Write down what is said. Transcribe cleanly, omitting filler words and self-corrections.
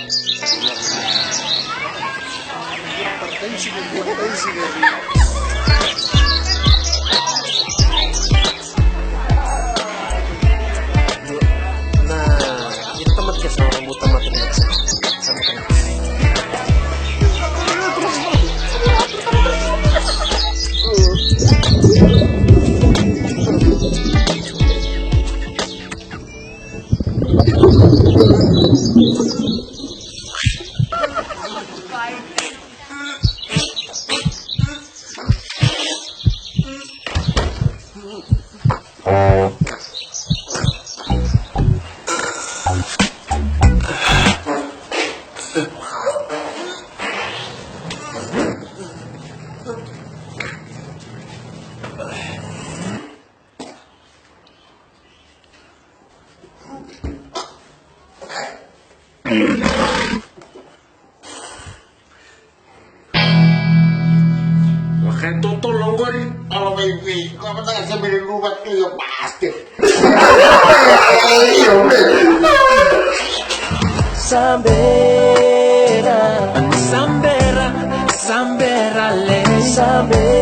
Itu teman guys, orang rambutan makin sama kena. Kayak tutul longgor kalau baby, kalau kita sambil di rumah tuh ya pasti. Sambera, sambera, sambera le, sambera.